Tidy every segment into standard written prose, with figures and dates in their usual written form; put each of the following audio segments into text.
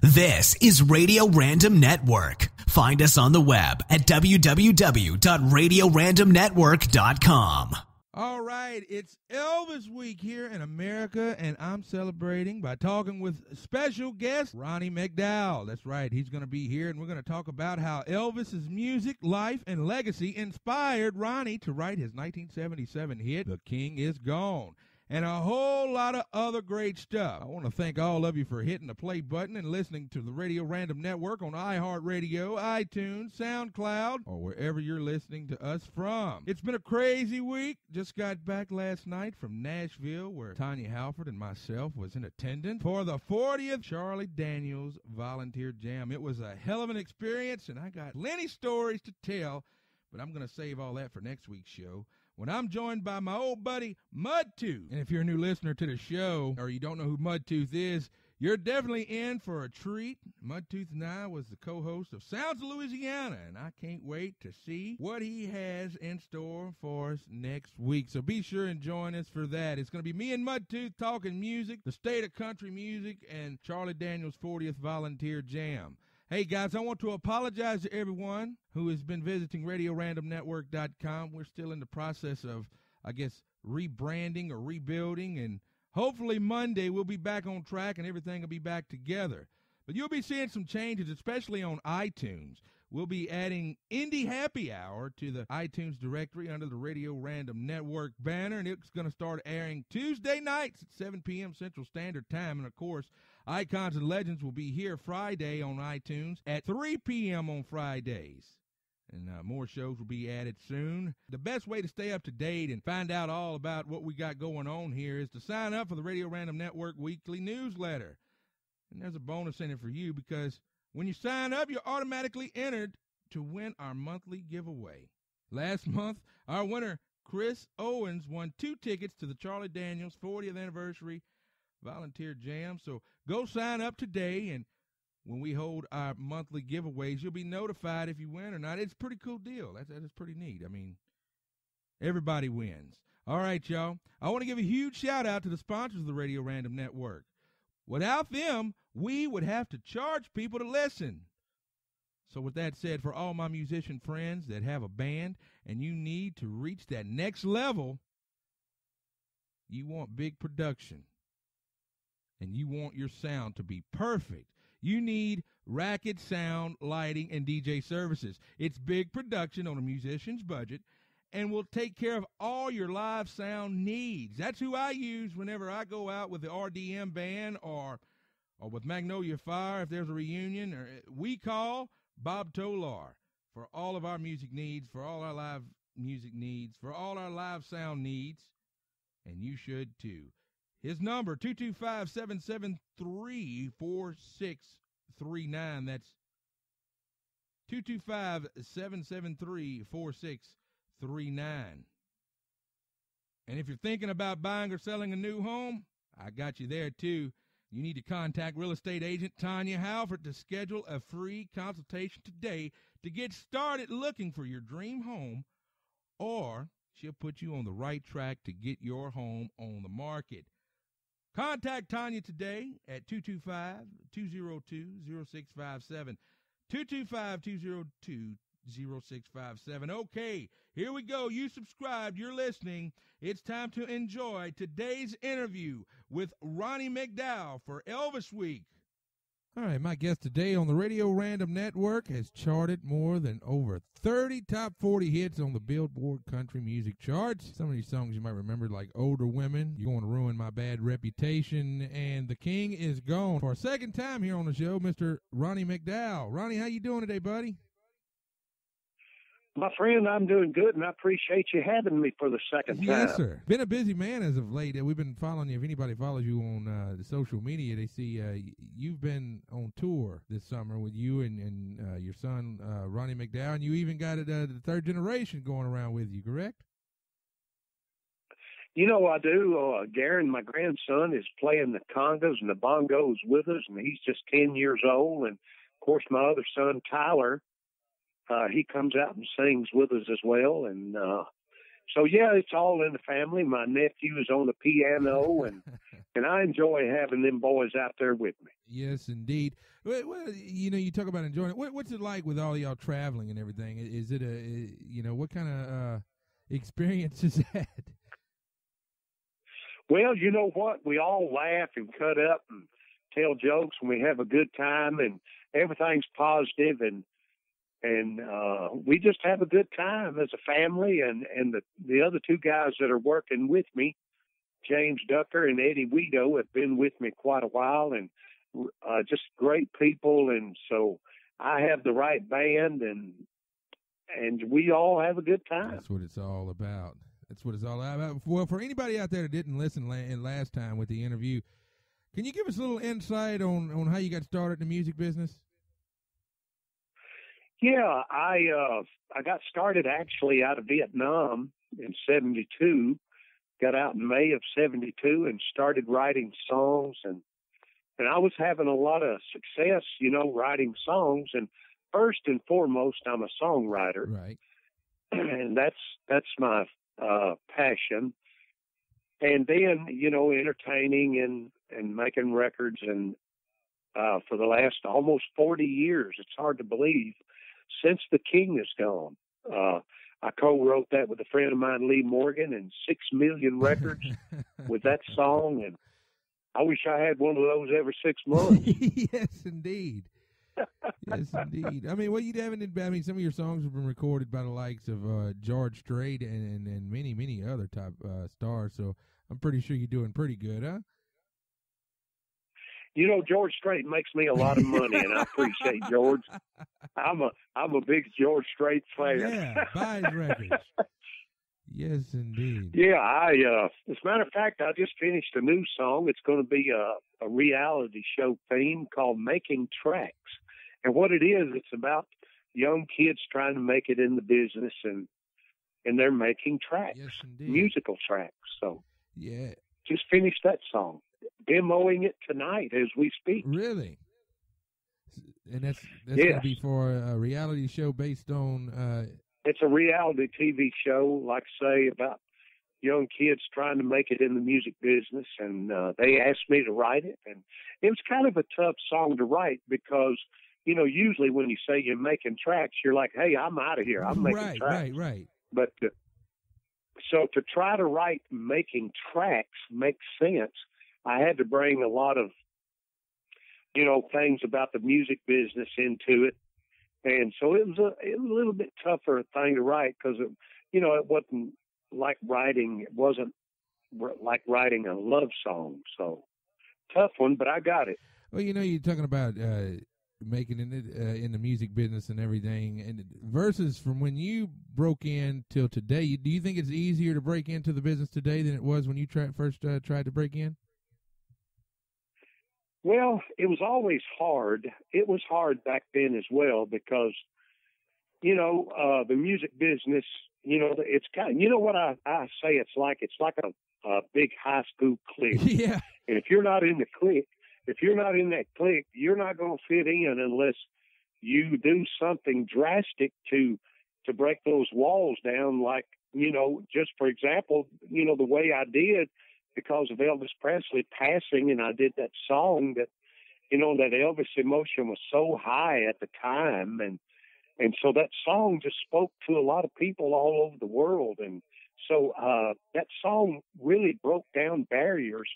This is Radio Random Network. Find us on the web at www.radiorandomnetwork.com. All right, it's Elvis week here in America, and I'm celebrating by talking with special guest Ronnie McDowell. That's right, he's going to be here, and we're going to talk about how Elvis's music, life, and legacy inspired Ronnie to write his 1977 hit, The King Is Gone, and a whole lot of other great stuff. I want to thank all of you for hitting the play button and listening to the Radio Random Network on iHeartRadio, iTunes, SoundCloud, or wherever you're listening to us from. It's been a crazy week. Just got back last night from Nashville, where Tanya Halford and myself was in attendance for the 40th Charlie Daniels Volunteer Jam. It was a hell of an experience, and I got plenty stories to tell, but I'm going to save all that for next week's show, when I'm joined by my old buddy, Mudtooth. And if you're a new listener to the show, or you don't know who Mudtooth is, you're definitely in for a treat. Mudtooth and I was the co-host of Sounds of Louisiana, and I can't wait to see what he has in store for us next week. So be sure and join us for that. It's going to be me and Mudtooth talking music, the state of country music, and Charlie Daniels' 40th Volunteer Jam. Hey, guys, I want to apologize to everyone who has been visiting RadioRandomNetwork.com. We're still in the process of, I guess, rebranding or rebuilding, and hopefully Monday we'll be back on track and everything will be back together. But you'll be seeing some changes, especially on iTunes. We'll be adding Indie Happy Hour to the iTunes directory under the Radio Random Network banner, and it's going to start airing Tuesday nights at 7 p.m. Central Standard Time. And, of course, Icons and Legends will be here Friday on iTunes at 3 p.m. on Fridays. And more shows will be added soon. The best way to stay up to date and find out all about what we got going on here is to sign up for the Radio Random Network weekly newsletter. And there's a bonus in it for you, because when you sign up, you're automatically entered to win our monthly giveaway. Last month, our winner, Chris Owens, won 2 tickets to the Charlie Daniels 40th Anniversary Volunteer Jam. So go sign up today, and when we hold our monthly giveaways, you'll be notified if you win or not. It's a pretty cool deal. That is pretty neat. I mean, everybody wins. All right, y'all. I want to give a huge shout-out to the sponsors of the Radio Random Network. Without them, we would have to charge people to listen. So with that said, for all my musician friends that have a band and you need to reach that next level, you want big production, and you want your sound to be perfect, you need Racket Sound, Lighting, and DJ Services. It's big production on a musician's budget, and will take care of all your live sound needs. That's who I use whenever I go out with the RDM band or with Magnolia Fire if there's a reunion. Or we call Bob Tolar for all of our music needs, for all our live music needs, for all our live sound needs, and you should too. His number, 225-773-4639. That's 225-773-4639. And if you're thinking about buying or selling a new home, I got you there too. You need to contact real estate agent Tanya Halford to schedule a free consultation today to get started looking for your dream home, or she'll put you on the right track to get your home on the market. Contact Tanya today at 225-202-0657. 225-202-0657. Okay, here we go. You subscribed. You're listening. It's time to enjoy today's interview with Ronnie McDowell for Elvis Week. All right, my guest today on the Radio Random Network has charted more than over 30 top 40 hits on the Billboard country music charts. Some of these songs you might remember, like Older Women, You're Gonna Ruin My Bad Reputation, and The King Is Gone. For a second time here on the show, Mr. Ronnie McDowell. Ronnie, how you doing today, buddy? My friend, I'm doing good, and I appreciate you having me for the second time. Yes, sir. Been a busy man as of late. We've been following you. If anybody follows you on the social media, they see you've been on tour this summer with you and your son, Ronnie McDowell, and you even got the third generation going around with you, correct? You know, I do. Garen, my grandson, is playing the congas and the bongos with us, and he's just 10 years old. And, of course, my other son, Tyler, he comes out and sings with us as well. And So yeah, it's all in the family. My nephew is on the piano, and I enjoy having them boys out there with me. Yes, indeed. Well, you talk about enjoying it. What's it like with all y'all traveling and everything? Is it what kind of experience is that? Well, you know what? We all laugh and cut up and tell jokes, and we have a good time, and everything's positive, and we just have a good time as a family. And the other two guys that are working with me, James Ducker and Eddie Weedo, have been with me quite a while, and just great people. And so I have the right band, and we all have a good time. That's what it's all about. That's what it's all about. Well, for anybody out there that didn't listen last time with the interview, can you give us a little insight on how you got started in the music business? Yeah, I got started actually out of Vietnam in '72. Got out in May of '72 and started writing songs, and I was having a lot of success, writing songs. And first and foremost, I'm a songwriter, right? And that's my passion. And then, entertaining and making records, and for the last almost 40 years, it's hard to believe, since the King is gone. I co-wrote that with a friend of mine, Lee Morgan, and 6 million records with that song. And I wish I had one of those every 6 months. Yes, indeed. Yes, indeed. I mean, some of your songs have been recorded by the likes of George Strait and many, many other top stars. So I'm pretty sure you're doing pretty good, huh? George Strait makes me a lot of money, and I appreciate George. I'm a big George Strait fan. Yeah, buy his records. Yes, indeed. Yeah, as a matter of fact, I just finished a new song. It's going to be a reality show theme called Making Tracks. And what it is, it's about young kids trying to make it in the business, and they're making tracks, yes, indeed. Musical tracks. So yeah, just finished that song. Demoing it tonight as we speak. Really? And that's yes. going to be for a reality show based on... It's a reality TV show, like I say, about young kids trying to make it in the music business. And they asked me to write it. And it was kind of a tough song to write because, usually when you say you're making tracks, you're like, hey, I'm out of here. I'm making tracks. Right. But so to try to write Making Tracks makes sense. I had to bring a lot of, things about the music business into it. And so it was a little bit tougher thing to write because, it wasn't like writing a love song. So tough one, but I got it. Well, you're talking about making it in the music business and everything, and versus from when you broke in till today, do you think it's easier to break into the business today than it was when you first tried to break in? Well, it was always hard. It was hard back then as well because, the music business, it's kind of, what I say it's like a big high school clique. Yeah. And if you're not in the clique, you're not going to fit in unless you do something drastic to break those walls down. Like, just for example, the way I did, because of Elvis Presley passing, and I did that song that Elvis emotion was so high at the time. And so that song just spoke to a lot of people all over the world. And so that song really broke down barriers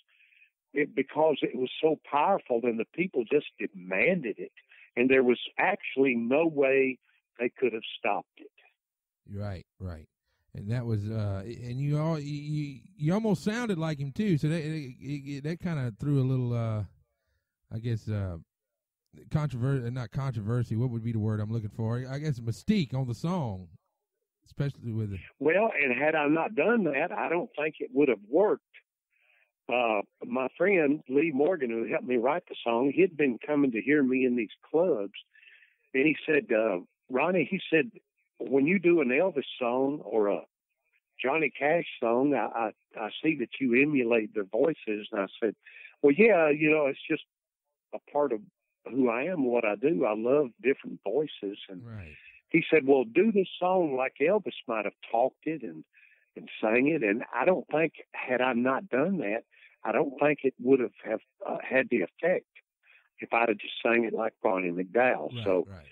because it was so powerful, and the people just demanded it. And there was actually no way they could have stopped it. Right. And that was, and you almost sounded like him too. So that kind of threw a little, I guess, not controversy. What would be the word I'm looking for? I guess mystique on the song, especially with it. Well, and had I not done that, I don't think it would have worked. My friend Lee Morgan, who helped me write the song, he'd been coming to hear me in these clubs, and he said, Ronnie, he said, when you do an Elvis song or a Johnny Cash song, I see that you emulate their voices. And I said, well, yeah, it's just a part of who I am, what I do. I love different voices. And right. He said, well, do this song like Elvis might have talked it. And and sang it. And I don't think, had I not done that, I don't think it would have had the effect if I'd have just sang it like Ronnie McDowell. Right, so, right.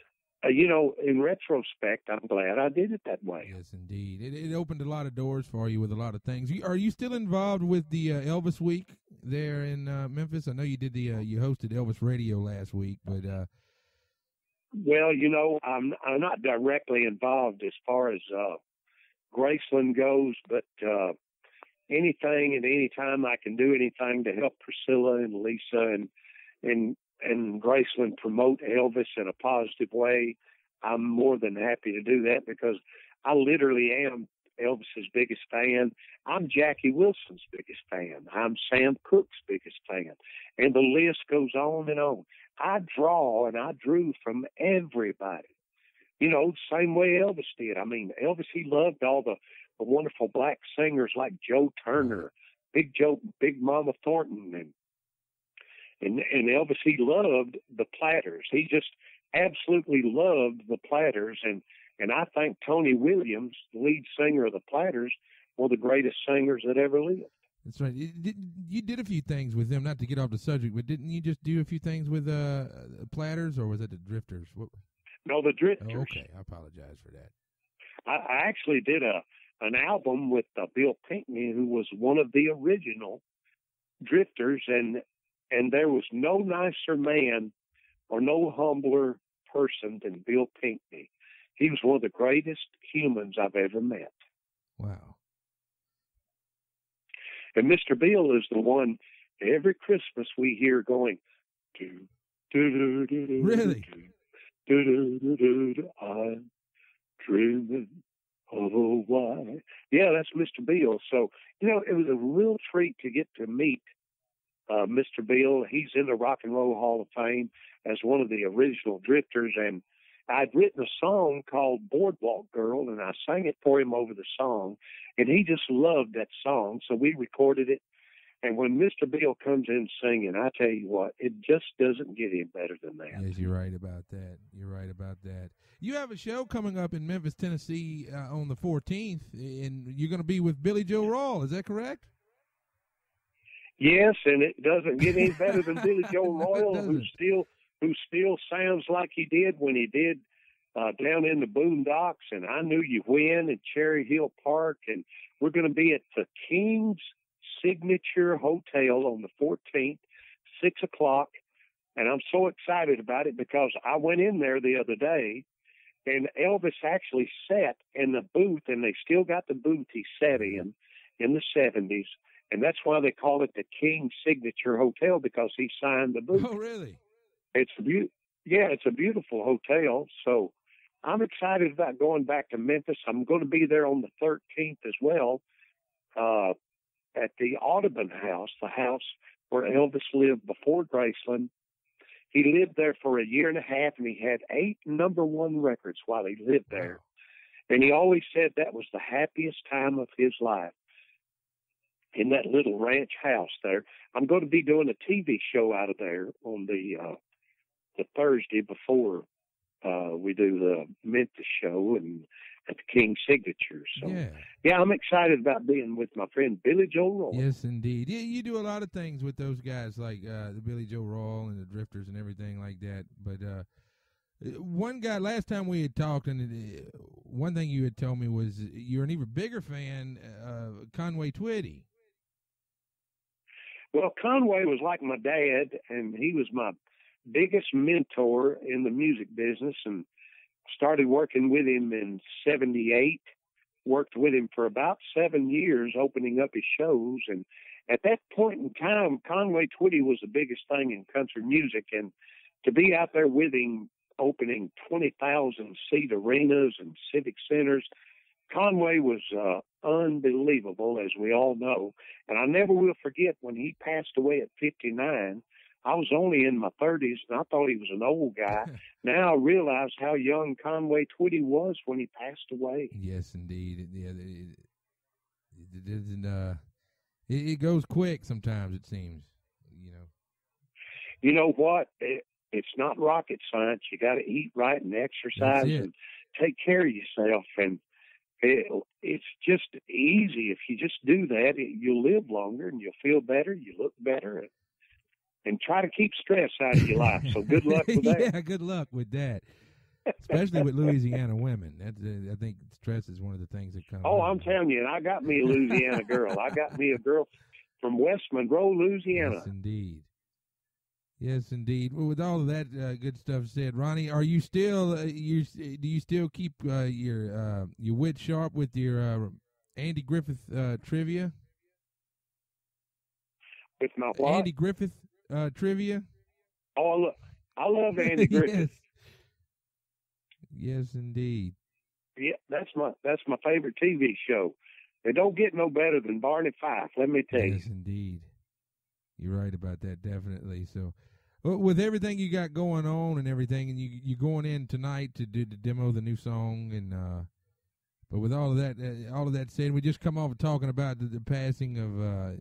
In retrospect, I'm glad I did it that way. Yes, indeed. It opened a lot of doors for you with a lot of things. Are you still involved with the Elvis Week there in Memphis? I know you did you hosted Elvis Radio last week, but well, I'm not directly involved as far as Graceland goes, but anything and any time I can do anything to help Priscilla and Lisa and Graceland promote Elvis in a positive way, I'm more than happy to do that, because I literally am Elvis's biggest fan. I'm Jackie Wilson's biggest fan. I'm Sam Cooke's biggest fan. And the list goes on and on. I draw and I drew from everybody. Same way Elvis did. I mean, Elvis, he loved all the wonderful black singers like Joe Turner, Big Mama Thornton, and Elvis, he loved the Platters. He just absolutely loved the Platters, and I think Tony Williams, the lead singer of the Platters, one of the greatest singers that ever lived. That's right. You did a few things with them, not to get off the subject, but didn't you just do a few things with Platters, or was it the Drifters? No, the Drifters. Oh, okay, I apologize for that. I actually did an album with Bill Pinkney, who was one of the original Drifters, and there was no nicer man or no humbler person than Bill Pinkney. He was one of the greatest humans I've ever met. Wow. And Mr. Bill is the one every Christmas we hear going, do, do, do, do, do, really? Do, do, do, do, do, I'm dreaming of a white. Yeah, that's Mr. Bill. So, it was a real treat to get to meet Mr. Bill. He's in the Rock and Roll Hall of Fame as one of the original Drifters, and I'd written a song called Boardwalk Girl, and I sang it for him over the song, and he just loved that song, so we recorded it. And when Mr. Bill comes in singing, I tell you what, it just doesn't get any better than that. Yes, you're right about that. You're right about that. You have a show coming up in Memphis, Tennessee on the 14th, and you're going to be with Billy Joe Rawl. Is that correct? Yes, and it doesn't get any better than Billy Joe Royal, who still sounds like he did when he did down in the Boondocks, and I Knew You When in Cherry Hill Park, and we're going to be at the King's Signature Hotel on the 14th, 6 o'clock, and I'm so excited about it because I went in there the other day, and Elvis actually sat in the booth, and they still got the booth he sat in the 70s, and that's why they call it the King Signature Hotel, because he signed the booth. Oh, really? It's a beautiful hotel, so I'm excited about going back to Memphis. I'm going to be there on the 13th as well, at the Audubon House, the house where Elvis lived before Graceland. He lived there for a year and a half, and he had 8 #1 records while he lived there. And he always said that was the happiest time of his life, in that little ranch house there. I'm going to be doing a TV show out of there on the Thursday before we do the Memphis show and at the King Signature. So, yeah, I'm excited about being with my friend Billy Joe Rawl. Yes, indeed. Yeah, you do a lot of things with those guys, like the Billy Joe Rawl and the Drifters and everything like that. But one guy, last time we had talked, and one thing you had told me was you're an even bigger fan of Conway Twitty. Well, Conway was like my dad, and he was my biggest mentor in the music business, and started working with him in 78, worked with him for about 7 years, opening up his shows. And at that point in time, Conway Twitty was the biggest thing in country music. And to be out there with him, opening 20,000-seat arenas and civic centers, Conway was unbelievable, as we all know. And I never will forget when he passed away at 59. I was only in my 30s, and I thought he was an old guy. Now I realize how young Conway Twitty was when he passed away. Yes, indeed. It goes quick sometimes, it seems. You know what? It's not rocket science. You got to eat right and exercise and take care of yourself. And It's just easy. If you just do that, you'll live longer and you'll feel better. You look better, and try to keep stress out of your life. So good luck with that. Yeah, good luck with that. Especially with Louisiana women. I think stress is one of the things that comes. Oh, I'm telling you, I got me a Louisiana girl. I got me a girl from West Monroe, Louisiana. Yes, indeed. Yes, indeed. Well, with all of that good stuff said, Ronnie, are you still do you still keep your wit sharp with your Andy Griffith trivia? With my what? Andy Griffith trivia. Oh, I love Andy Griffith. Yes, indeed. Yeah, that's my favorite TV show. They don't get no better than Barney Fife. Let me tell you. Yes, indeed. You're right about that, definitely. So, with everything you got going on and everything, and you going in tonight to demo the new song, and but with all of that said, we just come off of talking about the passing of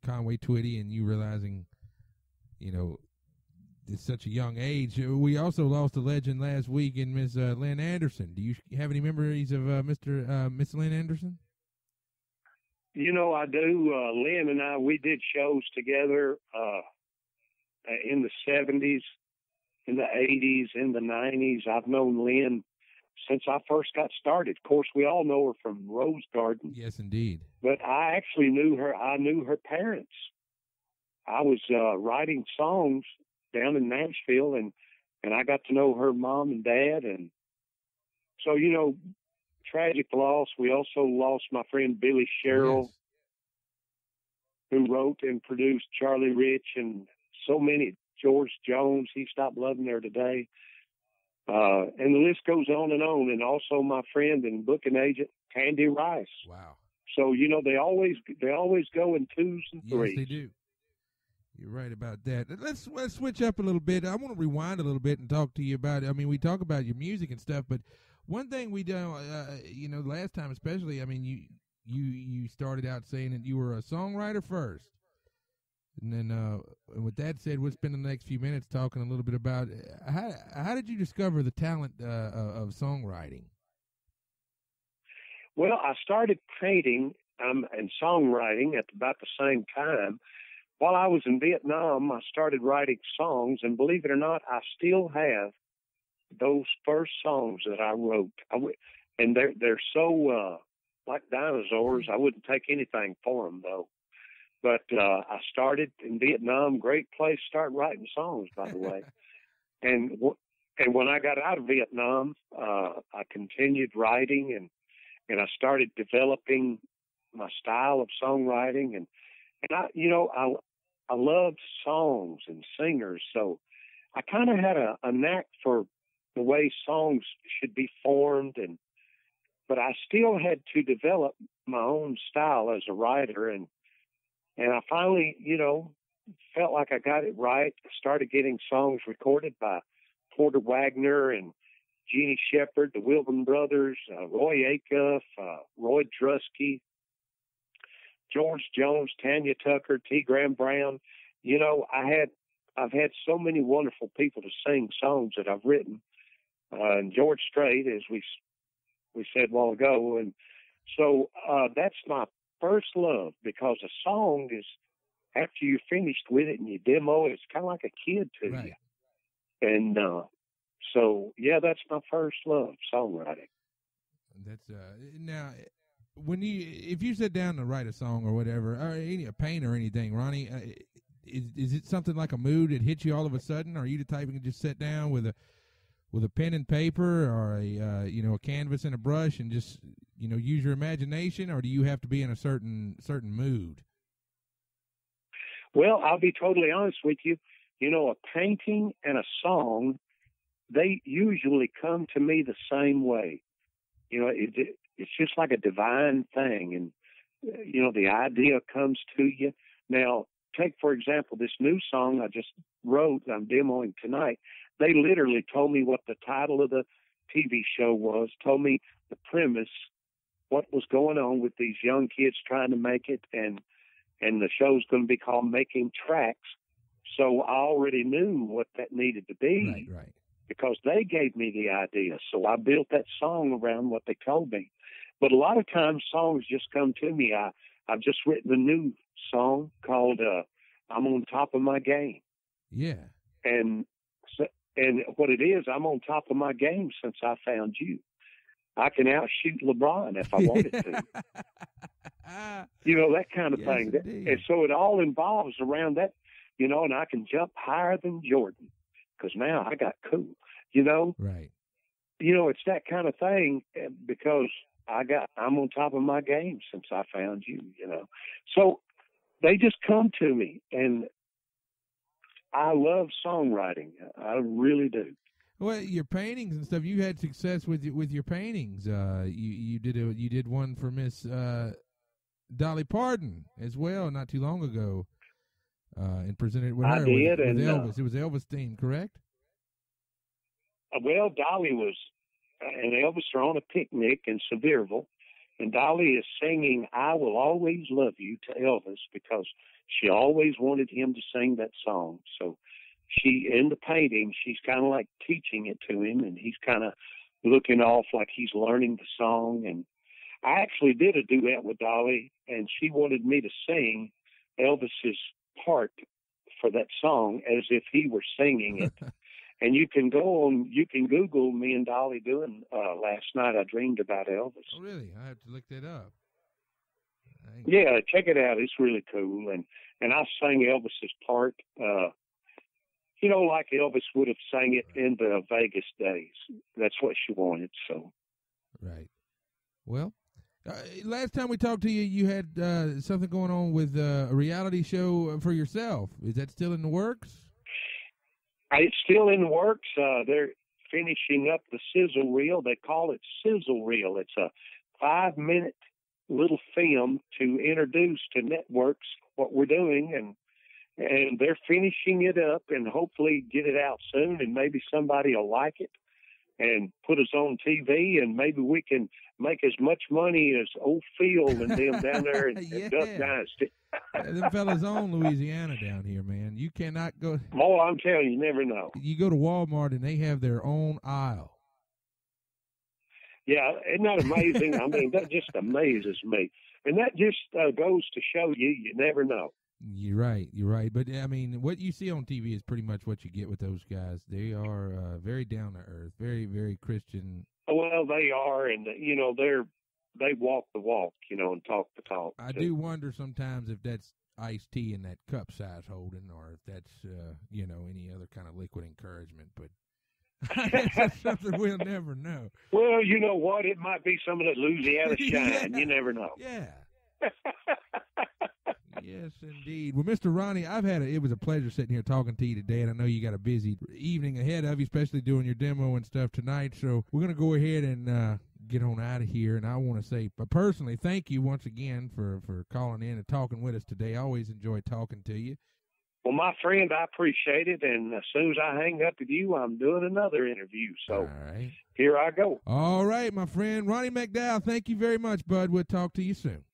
Conway Twitty, and you realizing, at such a young age. We also lost a legend last week in Miss Lynn Anderson. Do you have any memories of Miss Lynn Anderson? I do. Lynn and I, we did shows together in the 70s, in the 80s, in the 90s. I've known Lynn since I first got started. Of course, we all know her from Rose Garden. Yes, indeed. But I actually knew her. I knew her parents. I was writing songs down in Nashville, and I got to know her mom and dad. And so, tragic loss. We also lost my friend Billy Sherrill, yes, who wrote and produced Charlie Rich and so many. George Jones, he stopped loving her today. And the list goes on. And also my friend and booking agent, Candy Rice. Wow. So, they always go in twos and threes. Yes, they do. You're right about that. Let's switch up a little bit. I want to rewind a little bit and talk to you about, we talk about your music and stuff, but one thing we do, last time especially, you started out saying that you were a songwriter first. And then, and with that said, we'll spend the next few minutes talking a little bit about how did you discover the talent of songwriting? Well, I started painting and songwriting at about the same time. While I was in Vietnam, I started writing songs, and believe it or not, I still have those first songs that I wrote. And they're so like dinosaurs. I wouldn't take anything for them, though. But I started in Vietnam. Great place to start writing songs, by the way. And when I got out of Vietnam, I continued writing, and I started developing my style of songwriting. And I loved songs and singers, so I kind of had a knack for the way songs should be formed, but I still had to develop my own style as a writer, and I finally, felt like I got it right. I started getting songs recorded by Porter Wagner and Jeannie Shepherd, the Wilburn Brothers, Roy Acuff, Roy Drusky, George Jones, Tanya Tucker, T. Graham Brown. I've had so many wonderful people to sing songs that I've written, and George Strait, as we said a while ago, and so that's my first love, because a song is, after you're finished with it and you demo it, it's kind of like a kid to right. you, and so yeah, that's my first love, songwriting. That's now. If you sit down to write a song or whatever, or a paint or anything, Ronnie, is it something like a mood that hits you all of a sudden? Or are you the type who can just sit down with a pen and paper, or a canvas and a brush and just use your imagination, or do you have to be in a certain mood? Well, I'll be totally honest with you. A painting and a song, they usually come to me the same way. It's just like a divine thing. And, the idea comes to you. Now, take, for example, this new song I just wrote, I'm demoing tonight. They literally told me what the title of the TV show was, told me the premise, what was going on with these young kids trying to make it. And the show's going to be called Making Tracks. So I already knew what that needed to be. Right. Because they gave me the idea. So I built that song around what they told me. But a lot of times songs just come to me. I've just written a new song called I'm on top of my game. Yeah. And what it is, I'm on top of my game since I found you. I can outshoot LeBron if I wanted to. That kind of thing. Indeed. And so it all involves around that, and I can jump higher than Jordan because now I got cool, Right. It's that kind of thing because I'm on top of my game since I found you, So they just come to me, and I love songwriting. I really do. Well, your paintings and stuff. You had success with your paintings. You did one for Miss Dolly Parton as well, not too long ago, and presented it with her. With Elvis. It was Elvis themed, correct? Well, Dolly and Elvis are on a picnic in Sevierville, and Dolly is singing "I Will Always Love You" to Elvis because she always wanted him to sing that song. So in the painting, she's kind of like teaching it to him, and he's kind of looking off like he's learning the song. And I actually did a duet with Dolly, and she wanted me to sing Elvis's part for that song as if he were singing it. And you can Google me and Dolly doing Last Night I Dreamed About Elvis. Oh, really? I have to look that up. Yeah, check it out. It's really cool. And I sang Elvis's part, like Elvis would have sang it in the Vegas days. That's what she wanted. So, right. Well, last time we talked to you, you had something going on with a reality show for yourself. Is that still in the works? It's still in the works. They're finishing up the sizzle reel. They call it sizzle reel. It's a 5-minute little film to introduce to networks what we're doing, and they're finishing it up and hopefully get it out soon, and maybe somebody will like it and put us on TV, and maybe we can make as much money as old Phil and them down there in Duck Dynasty. Them fellas own Louisiana down here, man. You cannot go. Oh, I'm telling you, you never know. You go to Walmart and they have their own aisle. Yeah, isn't that amazing? I mean, that just amazes me. And that just goes to show you never know. You're right. But, I mean, what you see on TV is pretty much what you get with those guys. They are very down to earth, very, very Christian. Well, they are, and, they walk the walk, and talk the talk. I do wonder sometimes if that's iced tea in that cup size holding, or if that's, any other kind of liquid encouragement. But that's something we'll never know. Well, you know what? It might be some of that Louisiana shine. You never know. Yeah. Yes, indeed. Well, Mr. Ronnie, it was a pleasure sitting here talking to you today, and I know you got a busy evening ahead of you, especially doing your demo and stuff tonight. So we're going to go ahead and get on out of here. And I want to say, personally, thank you once again for calling in and talking with us today. I always enjoy talking to you. Well, my friend, I appreciate it. And as soon as I hang up with you, I'm doing another interview. So all right. Here I go. All right, my friend. Ronnie McDowell, thank you very much, bud. We'll talk to you soon.